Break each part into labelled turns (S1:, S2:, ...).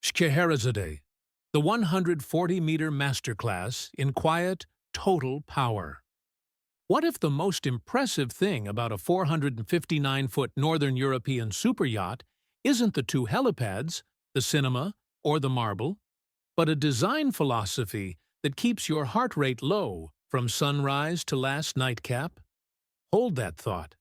S1: Scheherazade, the 140-meter masterclass in quiet, total power. What if the most impressive thing about a 459-foot Northern European superyacht isn't the two helipads, the cinema, or the marble, but a design philosophy that keeps your heart rate low from sunrise to last nightcap? Hold that thought.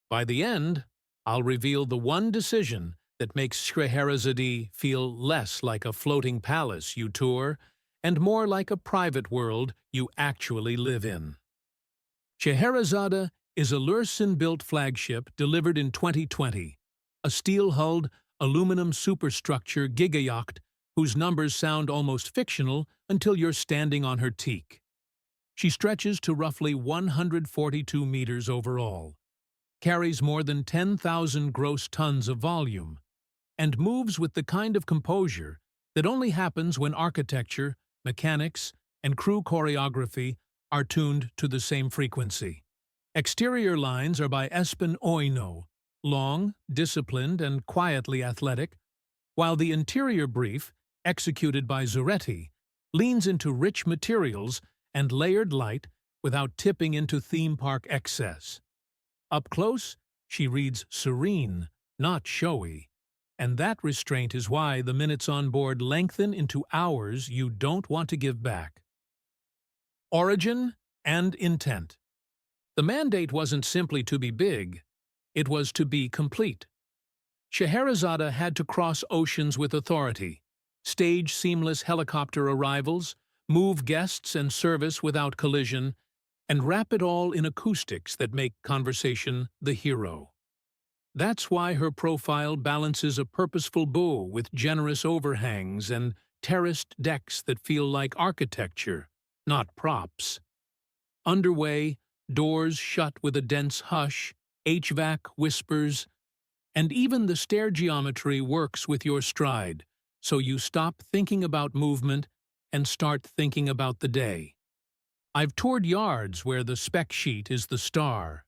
S1: By the end, I'll reveal the one decision that makes Scheherazade feel less like a floating palace you tour and more like a private world you actually live in. Scheherazade is a Lürssen-built flagship delivered in 2020, a steel-hulled, aluminum superstructure gigayacht whose numbers sound almost fictional until you're standing on her teak. She stretches to roughly 142 meters overall, carries more than 10,000 gross tons of volume, and moves with the kind of composure that only happens when architecture, mechanics, and crew choreography are tuned to the same frequency. Exterior lines are by Espen Øino, long, disciplined, and quietly athletic, while the interior brief, executed by Zuretti, leans into rich materials and layered light without tipping into theme park excess. Up close, she reads serene, not showy, and that restraint is why the minutes on board lengthen into hours you don't want to give back. Origin and intent. The mandate wasn't simply to be big, it was to be complete. Scheherazade had to cross oceans with authority, stage seamless helicopter arrivals, move guests and service without collision, and wrap it all in acoustics that make conversation the hero. That's why her profile balances a purposeful bow with generous overhangs and terraced decks that feel like architecture, not props. Underway, doors shut with a dense hush, HVAC whispers, and even the stair geometry works with your stride, so you stop thinking about movement and start thinking about the day. I've toured yards where the spec sheet is the star.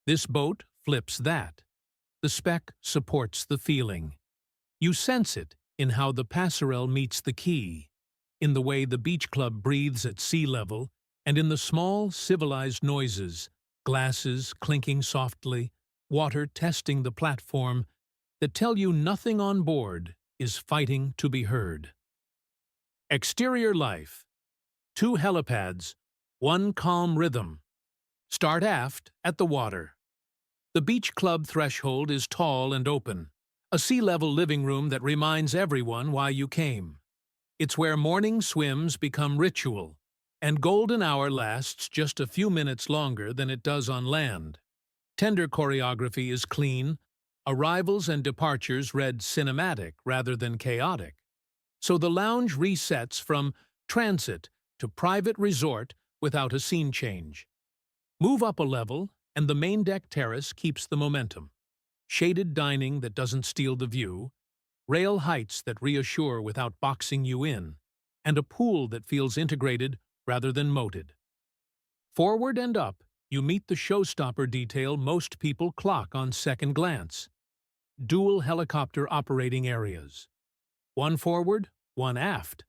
S1: This boat flips that. The spec supports the feeling. You sense it in how the passerelle meets the quay, in the way the beach club breathes at sea level, and in the small, civilized noises, glasses clinking softly, water testing the platform, that tell you nothing on board is fighting to be heard. Exterior life. 2 helipads, 1 calm rhythm. Start aft at the water. The beach club threshold is tall and open, a sea-level living room that reminds everyone why you came. It's where morning swims become ritual, and golden hour lasts just a few minutes longer than it does on land. Tender choreography is clean, arrivals and departures read cinematic rather than chaotic. So the lounge resets from transit to private resort without a scene change. Move up a level, and the main deck terrace keeps the momentum. Shaded dining that doesn't steal the view, rail heights that reassure without boxing you in, and a pool that feels integrated rather than moated. Forward and up, you meet the showstopper detail most people clock on second glance. Dual helicopter operating areas. 1 forward, 1 aft.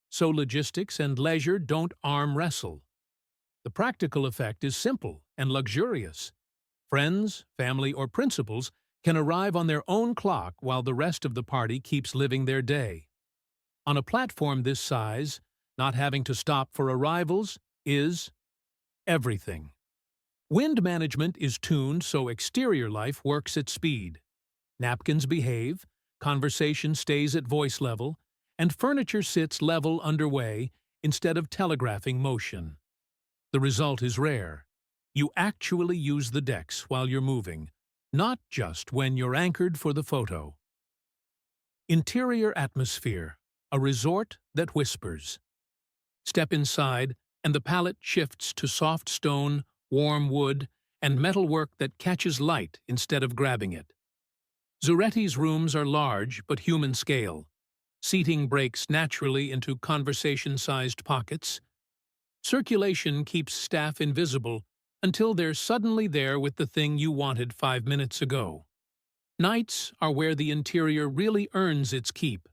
S1: So logistics and leisure don't arm wrestle. The practical effect is simple and luxurious. Friends, family, or principals can arrive on their own clock while the rest of the party keeps living their day. On a platform this size, not having to stop for arrivals is everything. Wind management is tuned so exterior life works at speed. Napkins behave, conversation stays at voice level, and furniture sits level underway instead of telegraphing motion. The result is rare. You actually use the decks while you're moving, not just when you're anchored for the photo. Interior atmosphere, a resort that whispers. Step inside, and the palette shifts to soft stone, warm wood, and metalwork that catches light instead of grabbing it. Zuretti's rooms are large but human scale. Seating breaks naturally into conversation-sized pockets. Circulation keeps staff invisible until they're suddenly there with the thing you wanted 5 minutes ago. Nights are where the interior really earns its keep.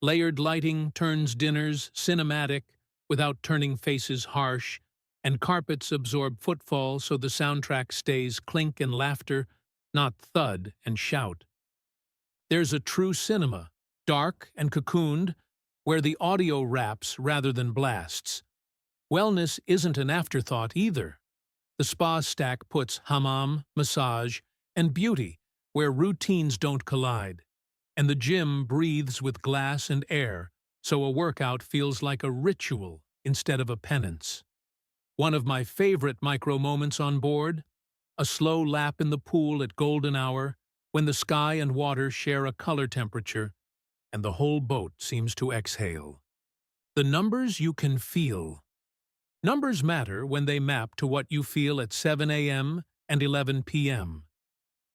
S1: Layered lighting turns dinners cinematic without turning faces harsh, and carpets absorb footfall so the soundtrack stays clink and laughter, not thud and shout. There's a true cinema, dark and cocooned, where the audio raps rather than blasts. Wellness isn't an afterthought either. The spa stack puts hammam, massage, and beauty where routines don't collide. And the gym breathes with glass and air, so a workout feels like a ritual instead of a penance. One of my favorite micro-moments on board? A slow lap in the pool at golden hour, when the sky and water share a color temperature, and the whole boat seems to exhale. The numbers you can feel. Numbers matter when they map to what you feel at 7 a.m. and 11 p.m.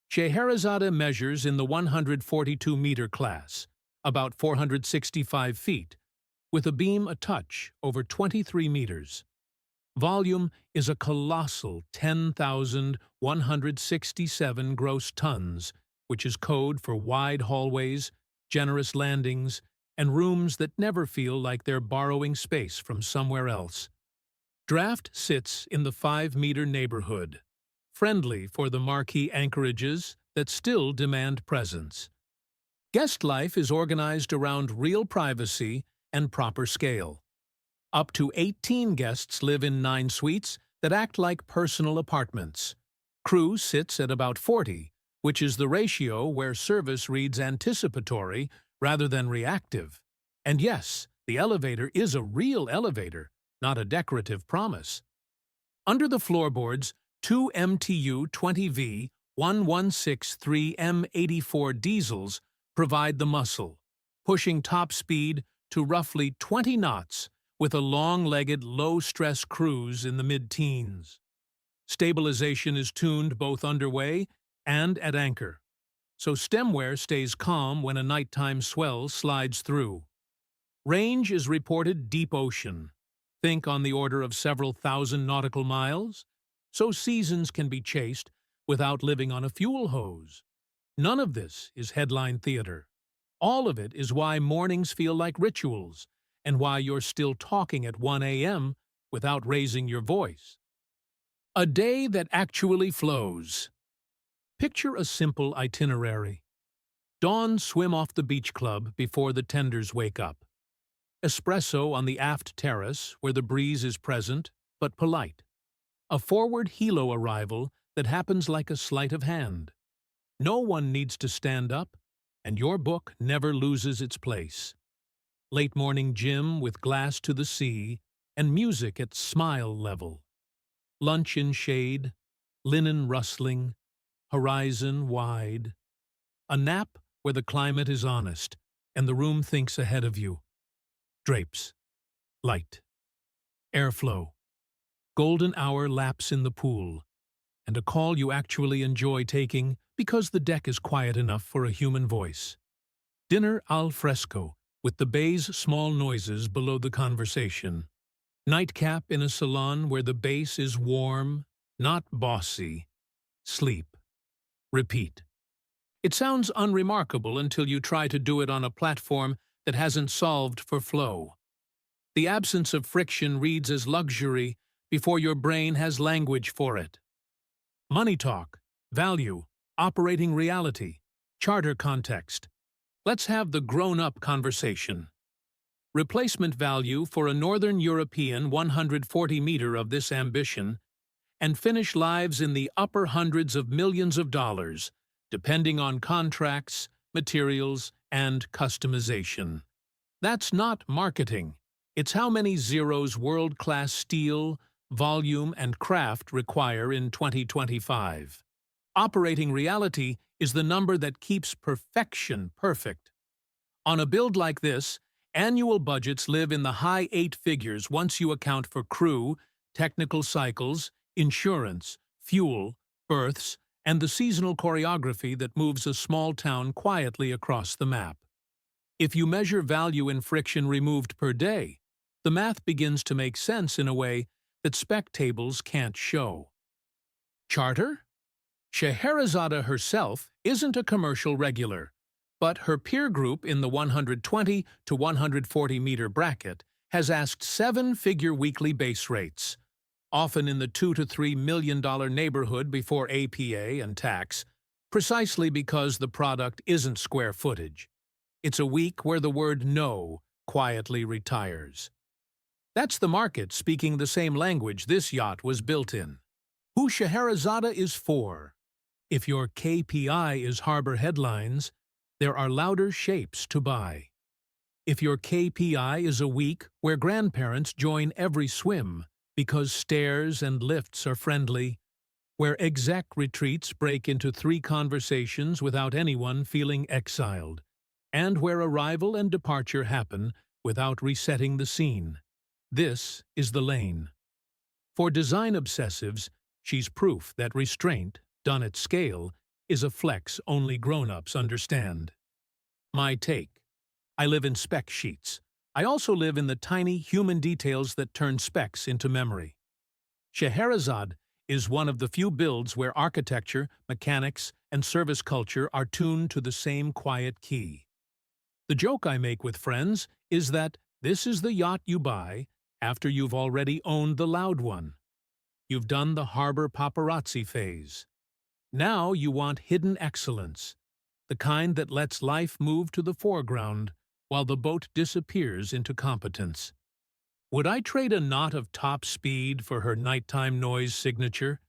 S1: Scheherazade measures in the 142-meter class, about 465 feet, with a beam a touch over 23 meters. Volume is a colossal 10,167 gross tons, which is code for wide hallways, generous landings, and rooms that never feel like they're borrowing space from somewhere else. Draft sits in the 5-meter neighborhood, friendly for the marquee anchorages that still demand presence. Guest life is organized around real privacy and proper scale. Up to 18 guests live in 9 suites that act like personal apartments. Crew sits at about 40, which is the ratio where service reads anticipatory rather than reactive. And yes, the elevator is a real elevator, not a decorative promise. Under the floorboards, 2 MTU 20V 1163 M84 diesels provide the muscle, pushing top speed to roughly 20 knots with a long-legged, low-stress cruise in the mid-teens. Stabilization is tuned both underway and at anchor, so stemware stays calm when a nighttime swell slides through. Range is reported deep ocean. Think on the order of several thousand nautical miles, so seasons can be chased without living on a fuel hose. None of this is headline theater. All of it is why mornings feel like rituals, and why you're still talking at 1 a.m. without raising your voice. A day that actually flows. Picture a simple itinerary. Dawn swim off the beach club before the tenders wake up. Espresso on the aft terrace where the breeze is present but polite. A forward helo arrival that happens like a sleight of hand. No one needs to stand up, and your book never loses its place. Late morning gym with glass to the sea and music at smile level. Lunch in shade, linen rustling, horizon wide. A nap where the climate is honest and the room thinks ahead of you. Drapes. Light. Airflow. Golden hour laps in the pool. And a call you actually enjoy taking because the deck is quiet enough for a human voice. Dinner al fresco, with the bay's small noises below the conversation. Nightcap in a salon where the base is warm, not bossy. Sleep. Repeat. It sounds unremarkable until you try to do it on a platform that hasn't solved for flow. The absence of friction reads as luxury before your brain has language for it. Money talk, value, operating reality, charter context. Let's have the grown-up conversation. Replacement value for a Northern European 140-meter of this ambition, and finish lives in the upper hundreds of millions of dollars, depending on contracts, materials, and customization. That's not marketing. It's how many zeros world-class steel, volume, and craft require in 2025. Operating reality is the number that keeps perfection perfect. On a build like this, annual budgets live in the high 8 figures once you account for crew, technical cycles, insurance, fuel, berths, and the seasonal choreography that moves a small town quietly across the map. If you measure value in friction removed per day, the math begins to make sense in a way that spec tables can't show. Charter? Scheherazade herself isn't a commercial regular, but her peer group in the 120 to 140 meter bracket has asked seven-figure weekly base rates, often in the $2 to $3 million neighborhood before APA and tax, precisely because the product isn't square footage. It's a week where the word no quietly retires. That's the market speaking the same language this yacht was built in. Who Scheherazade is for. If your KPI is harbor headlines, there are louder shapes to buy. If your KPI is a week where grandparents join every swim because stairs and lifts are friendly, where exec retreats break into 3 conversations without anyone feeling exiled, and where arrival and departure happen without resetting the scene, this is the lane. For design obsessives, she's proof that restraint, done at scale, is a flex only grown-ups understand. My take. I live in spec sheets. I also live in the tiny human details that turn specs into memory. Scheherazade is one of the few builds where architecture, mechanics, and service culture are tuned to the same quiet key. The joke I make with friends is that this is the yacht you buy after you've already owned the loud one. You've done the harbor paparazzi phase. Now you want hidden excellence, the kind that lets life move to the foreground while the boat disappears into competence. Would I trade a knot of top speed for her nighttime noise signature?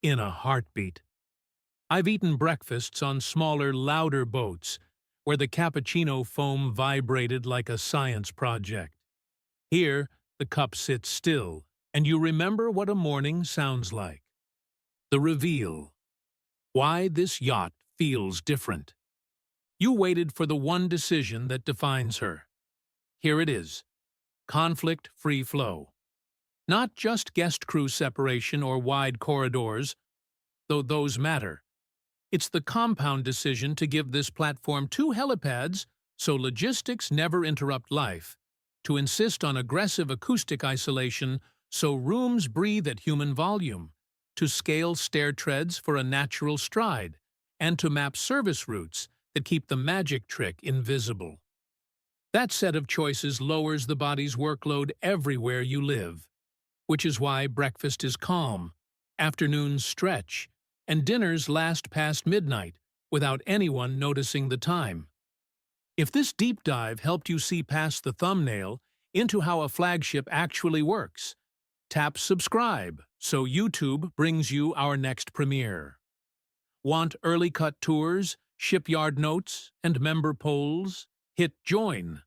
S1: In a heartbeat. I've eaten breakfasts on smaller, louder boats where the cappuccino foam vibrated like a science project. Here, the cup sits still, and you remember what a morning sounds like. The reveal. Why this yacht feels different. You waited for the one decision that defines her. Here it is. Conflict-free flow. Not just guest crew separation or wide corridors, though those matter. It's the compound decision to give this platform 2 helipads so logistics never interrupt life, to insist on aggressive acoustic isolation so rooms breathe at human volume, to scale stair treads for a natural stride, and to map service routes that keep the magic trick invisible. That set of choices lowers the body's workload everywhere you live, which is why breakfast is calm, afternoons stretch, and dinners last past midnight without anyone noticing the time. If this deep dive helped you see past the thumbnail into how a flagship actually works, tap subscribe so YouTube brings you our next premiere. Want early cut tours, shipyard notes, and member polls? Hit join.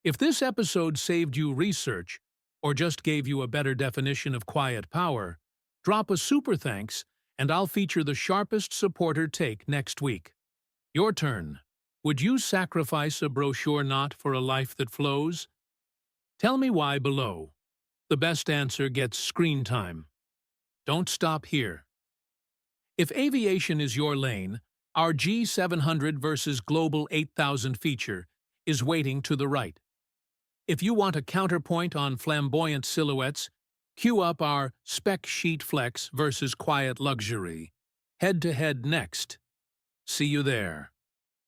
S1: If this episode saved you research or just gave you a better definition of quiet power, drop a super thanks and I'll feature the sharpest supporter take next week. Your turn. Would you sacrifice a brochure knot for a life that flows? Tell me why below. The best answer gets screen time. Don't stop here. If aviation is your lane, our G700 versus Global 8000 feature is waiting to the right. If you want a counterpoint on flamboyant silhouettes, cue up our spec sheet flex versus quiet luxury. Head-to-head next. See you there.